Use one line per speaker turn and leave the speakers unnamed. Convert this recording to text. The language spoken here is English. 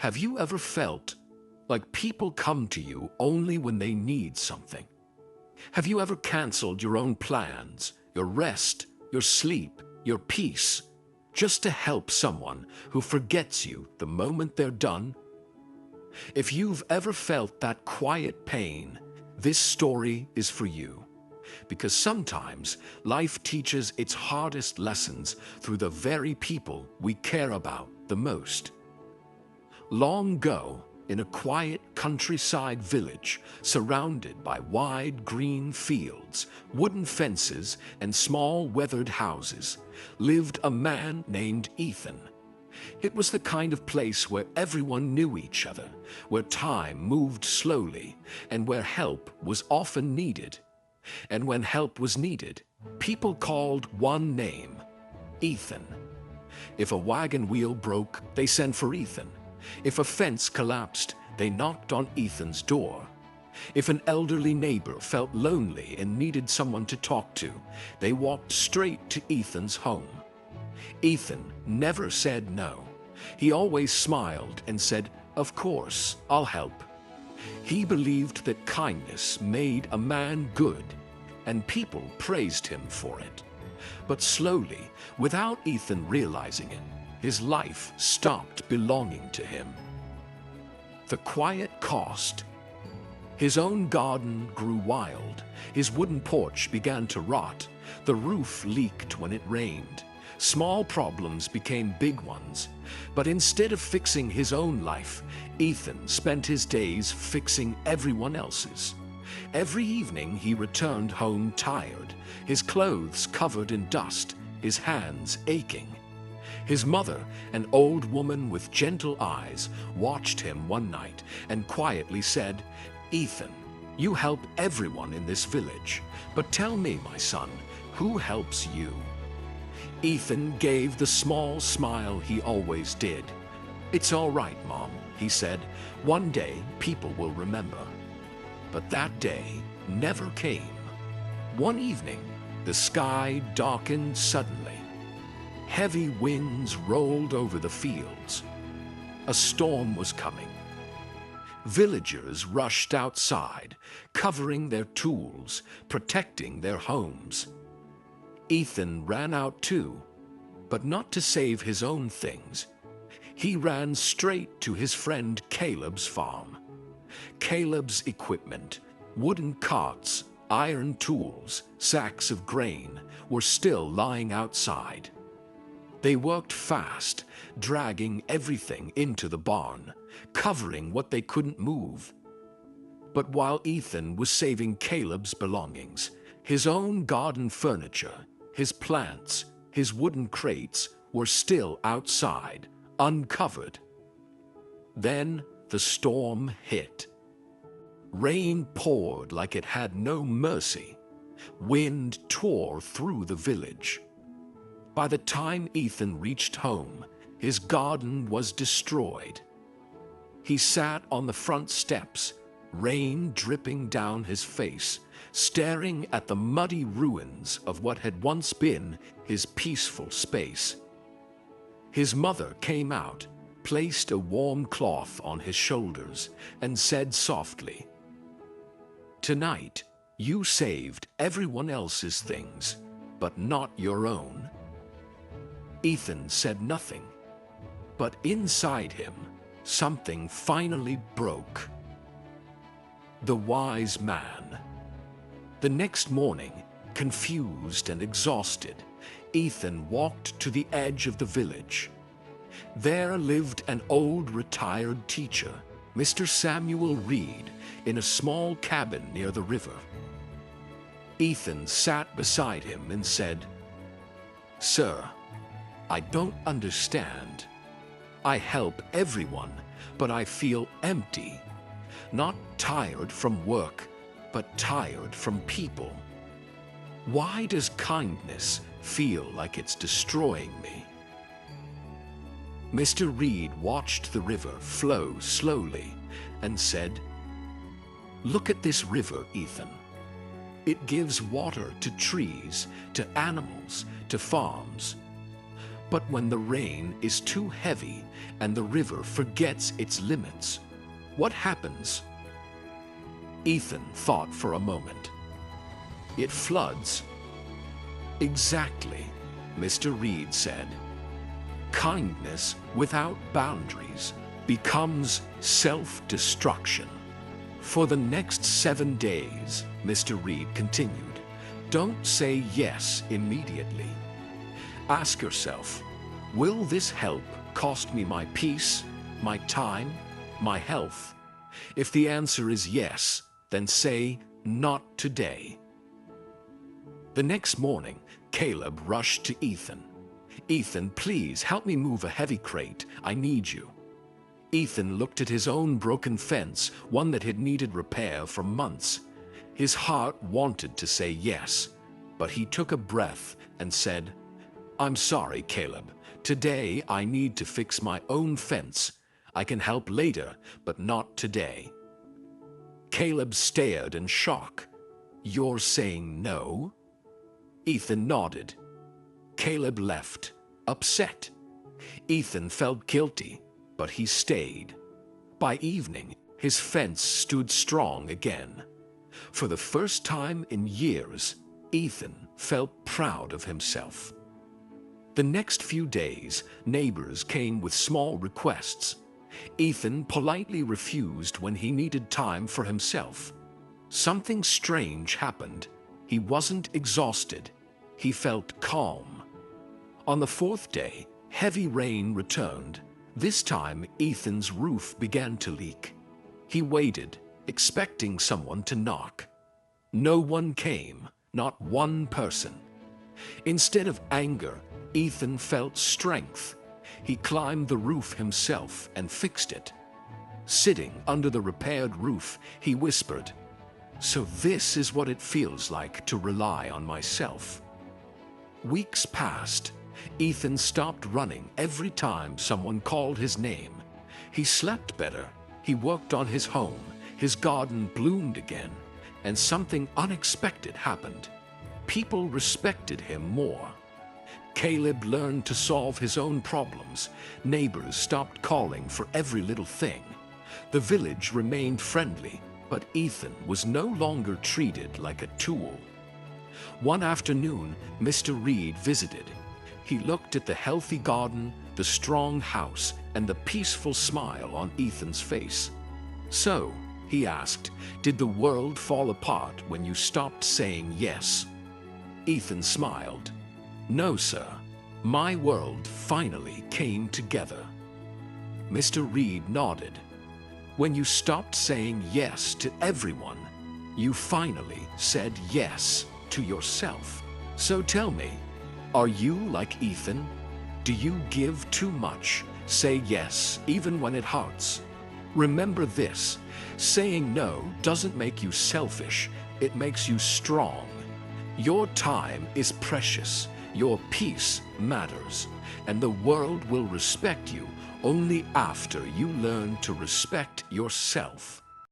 Have you ever felt like people come to you only when they need something? Have you ever canceled your own plans, your rest, your sleep, your peace, just to help someone who forgets you the moment they're done? If you've ever felt that quiet pain, this story is for you. Because sometimes life teaches its hardest lessons through the very people we care about the most. Long ago, in a quiet countryside village surrounded by wide green fields, wooden fences, and small weathered houses, lived a man named Ethan. It was the kind of place where everyone knew each other, where time moved slowly, and where help was often needed. And when help was needed, people called one name: Ethan. If a wagon wheel broke, they sent for Ethan. If a fence collapsed, they knocked on Ethan's door. If an elderly neighbor felt lonely and needed someone to talk to, they walked straight to Ethan's home. Ethan never said no. He always smiled and said, "Of course, I'll help." He believed that kindness made a man good, and people praised him for it. But slowly, without Ethan realizing it, his life stopped belonging to him. The quiet cost. His own garden grew wild. His wooden porch began to rot. The roof leaked when it rained. Small problems became big ones. But instead of fixing his own life, Ethan spent his days fixing everyone else's. Every evening he returned home tired, his clothes covered in dust, his hands aching. His mother, an old woman with gentle eyes, watched him one night and quietly said, "Ethan, you help everyone in this village, but tell me, my son, who helps you?" Ethan gave the small smile he always did. "It's all right, Mom," he said. "One day people will remember." But that day never came. One evening, the sky darkened suddenly. Heavy winds rolled over the fields. A storm was coming. Villagers rushed outside, covering their tools, protecting their homes. Ethan ran out too, but not to save his own things. He ran straight to his friend Caleb's farm. Caleb's equipment, wooden carts, iron tools, sacks of grain, were still lying outside. They worked fast, dragging everything into the barn, covering what they couldn't move. But while Ethan was saving Caleb's belongings, his own garden furniture, his plants, his wooden crates were still outside, uncovered. Then the storm hit. Rain poured like it had no mercy. Wind tore through the village. By the time Ethan reached home, his garden was destroyed. He sat on the front steps, rain dripping down his face, staring at the muddy ruins of what had once been his peaceful space. His mother came out, placed a warm cloth on his shoulders, and said softly, "Tonight, you saved everyone else's things, but not your own." Ethan said nothing, but inside him, something finally broke. The wise man. The next morning, confused and exhausted, Ethan walked to the edge of the village. There lived an old retired teacher, Mr. Samuel Reed, in a small cabin near the river. Ethan sat beside him and said, "Sir, I don't understand. I help everyone, but I feel empty. Not tired from work, but tired from people. Why does kindness feel like it's destroying me?" Mr. Reed watched the river flow slowly and said, "Look at this river, Ethan. It gives water to trees, to animals, to farms. But when the rain is too heavy and the river forgets its limits, what happens? Ethan thought for a moment. It floods. Exactly, Mr. Reed said. Kindness without boundaries becomes self-destruction. For the next 7 days, Mr. Reed continued, don't say yes immediately. Ask yourself, will this help cost me my peace, my time, my health? If the answer is yes, then say, not today. The next morning, Caleb rushed to Ethan. Ethan, please help me move a heavy crate. I need you. Ethan looked at his own broken fence, one that had needed repair for months. His heart wanted to say yes, but he took a breath and said, I'm sorry, Caleb. Today I need to fix my own fence. I can help later, but not today. Caleb stared in shock. You're saying no? Ethan nodded. Caleb left, upset. Ethan felt guilty, but he stayed. By evening, his fence stood strong again. For the first time in years, Ethan felt proud of himself. The next few days, neighbors came with small requests. Ethan politely refused when he needed time for himself. Something strange happened. He wasn't exhausted. He felt calm. On the 4th day, heavy rain returned. This time, Ethan's roof began to leak. He waited, expecting someone to knock. No one came, not one person. Instead of anger, Ethan felt strength. He climbed the roof himself and fixed it. Sitting under the repaired roof, he whispered, so this is what it feels like to rely on myself. Weeks passed. Ethan stopped running every time someone called his name. He slept better. He worked on his home. His garden bloomed again. And something unexpected happened. People respected him more. Caleb learned to solve his own problems. Neighbors stopped calling for every little thing. The village remained friendly, but Ethan was no longer treated like a tool. One afternoon, Mr. Reed visited. He looked at the healthy garden, the strong house, and the peaceful smile on Ethan's face. So, he asked, did the world fall apart when you stopped saying yes? Ethan smiled. No, sir. My world finally came together. Mr. Reed nodded. When you stopped saying yes to everyone, you finally said yes to yourself. So tell me, are you like Ethan? Do you give too much? Say yes even when it hurts. Remember this, saying no doesn't make you selfish, it makes you strong. Your time is precious, your peace matters, and the world will respect you only after you learn to respect yourself.